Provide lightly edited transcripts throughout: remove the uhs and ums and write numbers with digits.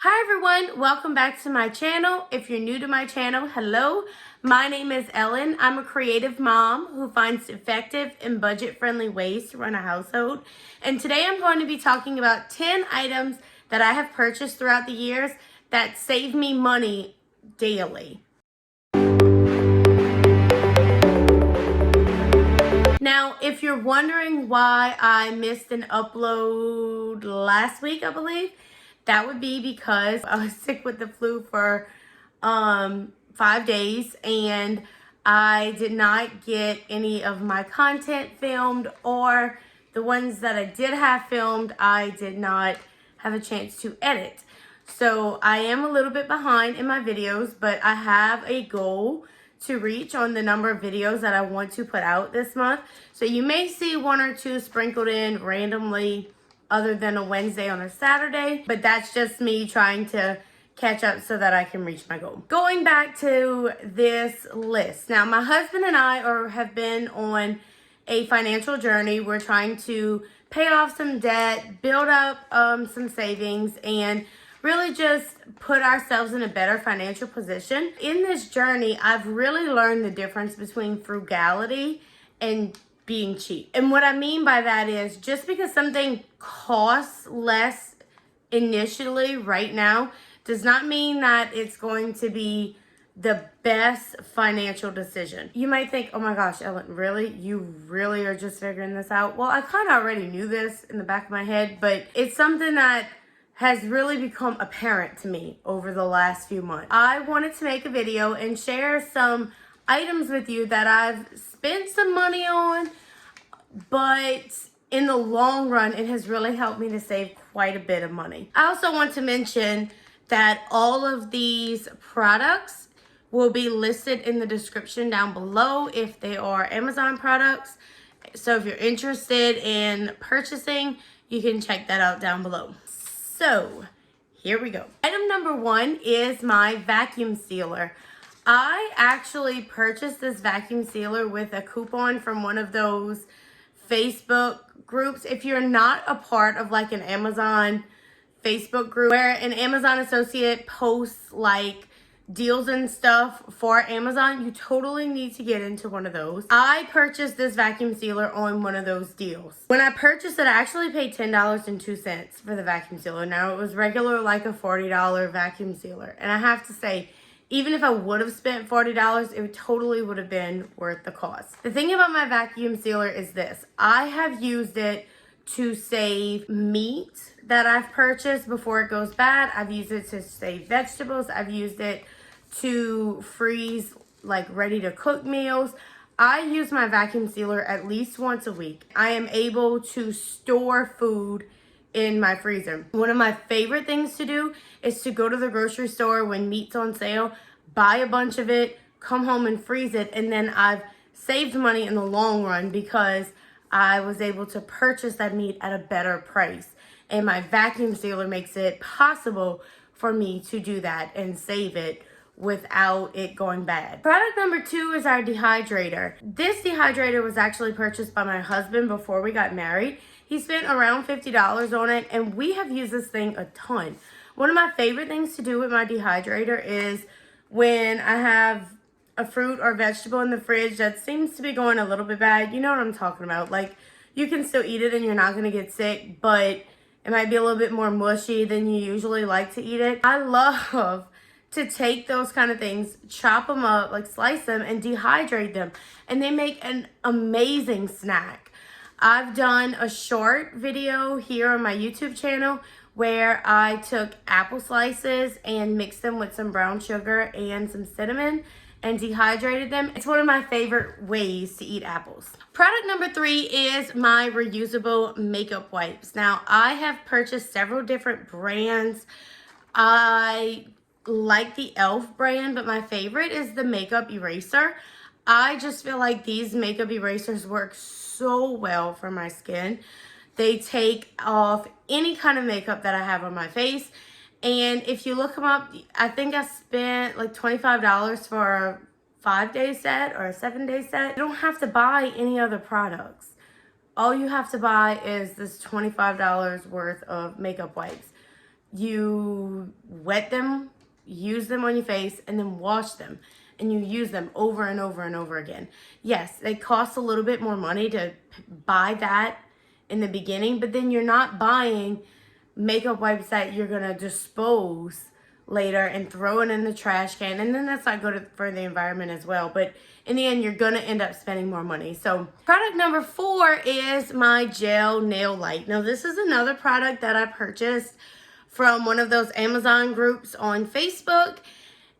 Hi everyone, welcome back to my channel. If you're new to my channel, hello. My name is Ellen. I'm a creative mom who finds effective and budget-friendly ways to run a household. And today I'm going to be talking about 10 items that I have purchased throughout the years that save me money daily. Now, if you're wondering why I missed an upload last week, I believe, that would be because I was sick with the flu for 5 days and I did not get any of my content filmed, or the ones that I did have filmed, I did not have a chance to edit. So I am a little bit behind in my videos, but I have a goal to reach on the number of videos that I want to put out this month. So you may see one or two sprinkled in randomly other than a Wednesday on a Saturday, but that's just me trying to catch up so that I can reach my goal. Going back to this list. Now, my husband and I have been on a financial journey. We're trying to pay off some debt, build up some savings, and really just put ourselves in a better financial position. In this journey, I've really learned the difference between frugality and being cheap. And what I mean by that is, just because something costs less initially right now does not mean that it's going to be the best financial decision. You might think, oh my gosh, Ellen, really? You really are just figuring this out? Well, I kind of already knew this in the back of my head, but it's something that has really become apparent to me over the last few months. I wanted to make a video and share some items with you that I've spent some money on, but in the long run, it has really helped me to save quite a bit of money. I also want to mention that all of these products will be listed in the description down below if they are Amazon products. So if you're interested in purchasing, you can check that out down below. So here we go. Item number one is my vacuum sealer. I actually purchased this vacuum sealer with a coupon from one of those Facebook groups. If you're not a part of like an Amazon Facebook group where an Amazon associate posts like deals and stuff for Amazon, you totally need to get into one of those. I purchased this vacuum sealer on one of those deals. When I purchased it, I actually paid $10.02 for the vacuum sealer. Now, it was regular like a $40 vacuum sealer. And I have to say, even if I would have spent $40, it totally would have been worth the cost. The thing about my vacuum sealer is this. I have used it to save meat that I've purchased before it goes bad. I've used it to save vegetables. I've used it to freeze like ready to cook meals. I use my vacuum sealer at least once a week. I am able to store food in my freezer. One of my favorite things to do is to go to the grocery store when meat's on sale, buy a bunch of it, come home and freeze it, and then I've saved money in the long run because I was able to purchase that meat at a better price. And my vacuum sealer makes it possible for me to do that and save it without it going bad. Product number two is our dehydrator. This dehydrator was actually purchased by my husband before we got married. He spent around $50 on it, and we have used this thing a ton. One of my favorite things to do with my dehydrator is when I have a fruit or vegetable in the fridge that seems to be going a little bit bad. You know what I'm talking about. Like, you can still eat it and you're not going to get sick, but it might be a little bit more mushy than you usually like to eat it. I love to take those kind of things, chop them up, like slice them and dehydrate them, and they make an amazing snack. I've done a short video here on my YouTube channel where I took apple slices and mixed them with some brown sugar and some cinnamon and dehydrated them. It's one of my favorite ways to eat apples. Product number three is my reusable makeup wipes. Now, I have purchased several different brands. I like the e.l.f. brand, but my favorite is the makeup eraser. I just feel like these makeup erasers work so well for my skin. They take off any kind of makeup that I have on my face. And if you look them up, I think I spent like $25 for a 5-day set or a 7-day set. You don't have to buy any other products. All you have to buy is this $25 worth of makeup wipes. You wet them, use them on your face, and then wash them. And you use them over and over and over again. Yes, it costs a little bit more money to buy that in the beginning, but then you're not buying makeup wipes that you're gonna dispose later and throw it in the trash can, and then that's not good for the environment as well. But in the end, you're gonna end up spending more money. So product number 4 is my gel nail light. Now this is another product that I purchased from one of those Amazon groups on Facebook,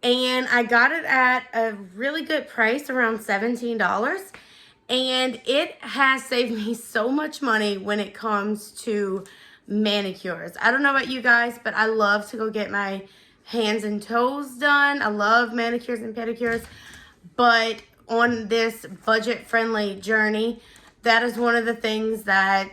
and I got it at a really good price, around $17. And it has saved me so much money when it comes to manicures. I don't know about you guys, but I love to go get my hands and toes done. I love manicures and pedicures. But on this budget-friendly journey, that is one of the things that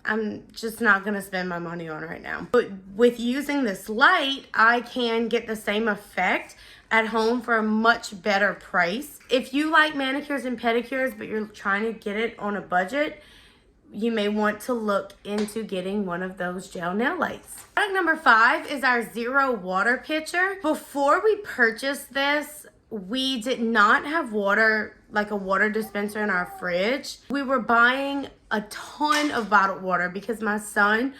I'm just not going to spend my money on right now. But with using this light, I can get the same effect at home for a much better price. If you like manicures and pedicures, but you're trying to get it on a budget, you may want to look into getting one of those gel nail lights. Product number 5 is our Zero Water Pitcher. Before we purchased this, we did not have water, like a water dispenser in our fridge. We were buying a ton of bottled water because my son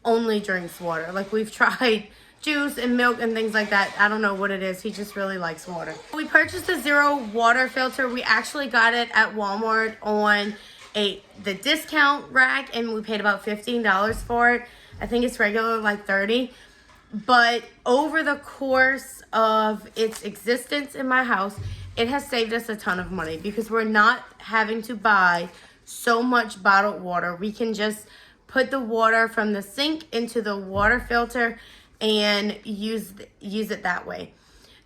only drinks water. Like, we've tried juice and milk and things like that. I don't know what it is. He just really likes water. We purchased a Zero Water filter. We actually got it at Walmart on the discount rack, and we paid about $15 for it. I think it's regular like $30. But over the course of its existence in my house, it has saved us a ton of money because we're not having to buy so much bottled water. We can just put the water from the sink into the water filter and use it that way.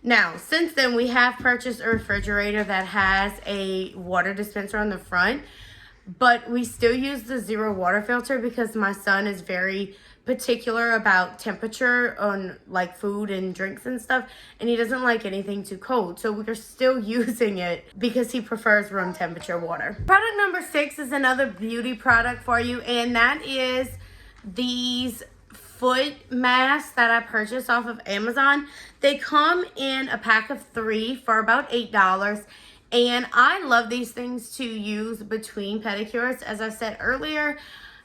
Now, since then, we have purchased a refrigerator that has a water dispenser on the front, but we still use the Zero Water filter because my son is very particular about temperature on like food and drinks and stuff, and he doesn't like anything too cold. So we're still using it because he prefers room temperature water. Product number 6 is another beauty product for you, and that is these foot masks that I purchased off of Amazon. They come in a pack of 3 for about $8. And I love these things to use between pedicures. As I said earlier,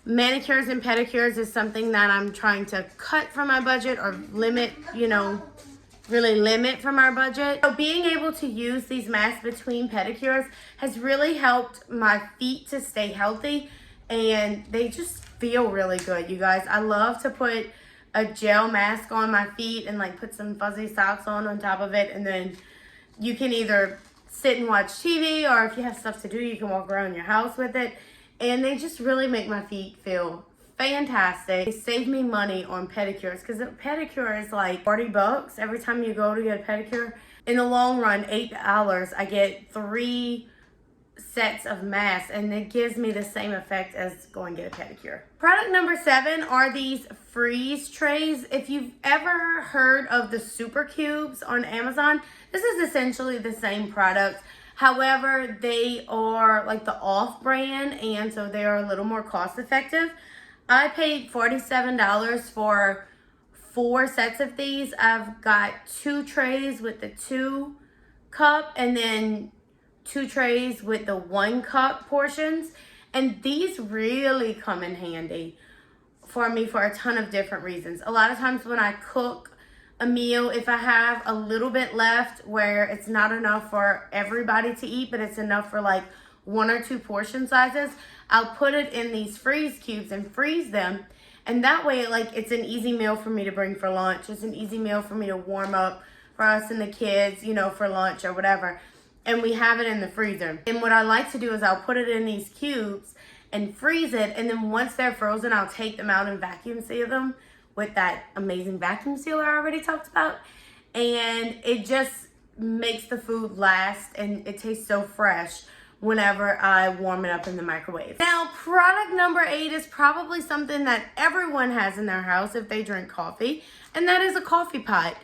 manicures and pedicures is something that I'm trying to cut from my budget or limit, really limit from our budget. So being able to use these masks between pedicures has really helped my feet to stay healthy, and they just feel really good, you guys. I love to put a gel mask on my feet and like put some fuzzy socks on top of it, and then you can either sit and watch TV, or if you have stuff to do, you can walk around your house with it. And they just really make my feet feel fantastic. They save me money on pedicures because a pedicure is like $40 every time you go to get a pedicure. In the long run, $8, I get 3 sets of masks, and it gives me the same effect as going to get a pedicure. Product number 7 are these freeze trays. If you've ever heard of the super cubes on Amazon, this is essentially the same product. However, they are like the off brand, and so they are a little more cost effective. I paid $47 for 4 sets of these. I've got 2 trays with the 2 cup, and then 2 trays with the 1 cup portions. And these really come in handy for me for a ton of different reasons. A lot of times when I cook a meal, if I have a little bit left where it's not enough for everybody to eat, but it's enough for like 1 or 2 portion sizes, I'll put it in these freeze cubes and freeze them. And that way, like, it's an easy meal for me to bring for lunch. It's an easy meal for me to warm up for us and the kids, for lunch or whatever. And we have it in the freezer. And what I like to do is I'll put it in these cubes and freeze it. And then once they're frozen, I'll take them out and vacuum seal them with that amazing vacuum sealer I already talked about. And it just makes the food last, and it tastes so fresh whenever I warm it up in the microwave. Now, product number 8 is probably something that everyone has in their house if they drink coffee, and that is a coffee pot.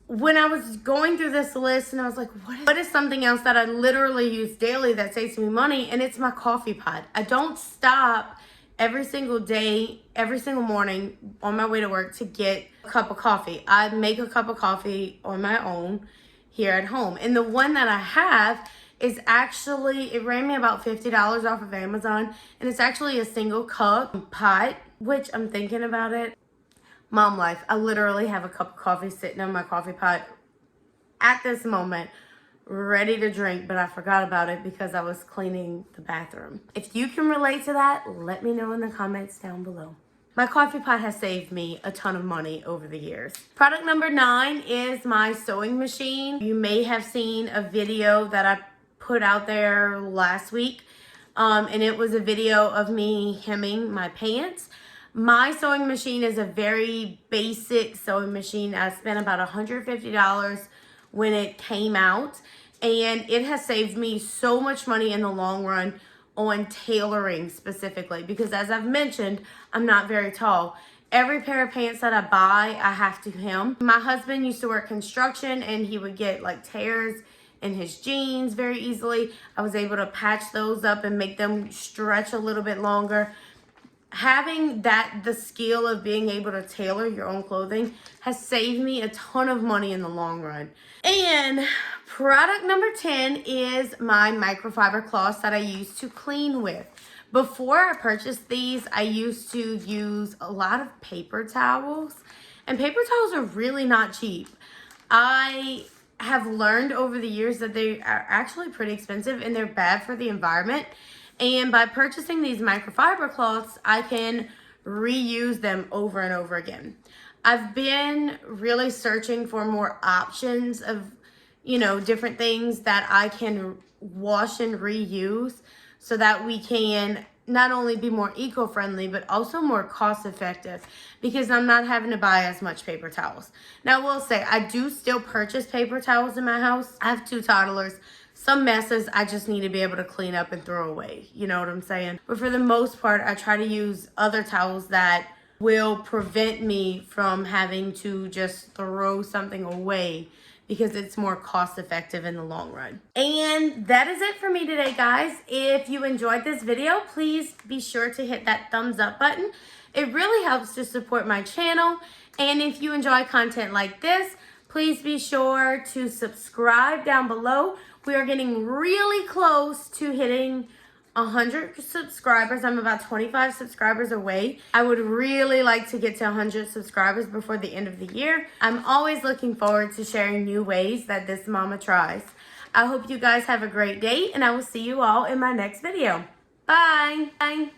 When I was going through this list, and I was like, what is something else that I literally use daily that saves me money? And it's my coffee pot. I don't stop every single day, every single morning on my way to work to get cup of coffee. I make a cup of coffee on my own here at home. And the one that I have is actually, it ran me about $50 off of Amazon. And it's actually a single cup pot, which I'm thinking about it. Mom life. I literally have a cup of coffee sitting on my coffee pot at this moment, ready to drink, but I forgot about it because I was cleaning the bathroom. If you can relate to that, let me know in the comments down below. My coffee pot has saved me a ton of money over the years. Product number 9 is my sewing machine. You may have seen a video that I put out there last week, and it was a video of me hemming my pants. My sewing machine is a very basic sewing machine. I spent about $150 when it came out, and it has saved me so much money in the long run on tailoring specifically, because as I've mentioned, I'm not very tall. Every pair of pants that I buy, I have to hem. My husband used to work construction, and he would get like tears in his jeans very easily. I was able to patch those up and make them stretch a little bit longer. Having the skill of being able to tailor your own clothing has saved me a ton of money in the long run. And product number 10 is my microfiber cloths that I use to clean with. Before I purchased these, I used to use a lot of paper towels, and paper towels are really not cheap. I have learned over the years that they are actually pretty expensive and they're bad for the environment. And by purchasing these microfiber cloths, I can reuse them over and over again. I've been really searching for more options of, different things that I can wash and reuse so that we can not only be more eco-friendly, but also more cost-effective, because I'm not having to buy as much paper towels. Now, I will say, I do still purchase paper towels in my house. I have 2 toddlers. Some messes I just need to be able to clean up and throw away. You know what I'm saying? But for the most part, I try to use other towels that will prevent me from having to just throw something away, because it's more cost effective in the long run. And that is it for me today, guys. If you enjoyed this video, please be sure to hit that thumbs up button. It really helps to support my channel. And if you enjoy content like this, please be sure to subscribe down below. We are getting really close to hitting 100 subscribers. I'm about 25 subscribers away. I would really like to get to 100 subscribers before the end of the year. I'm always looking forward to sharing new ways that this mama tries. I hope you guys have a great day, and I will see you all in my next video. Bye. Bye.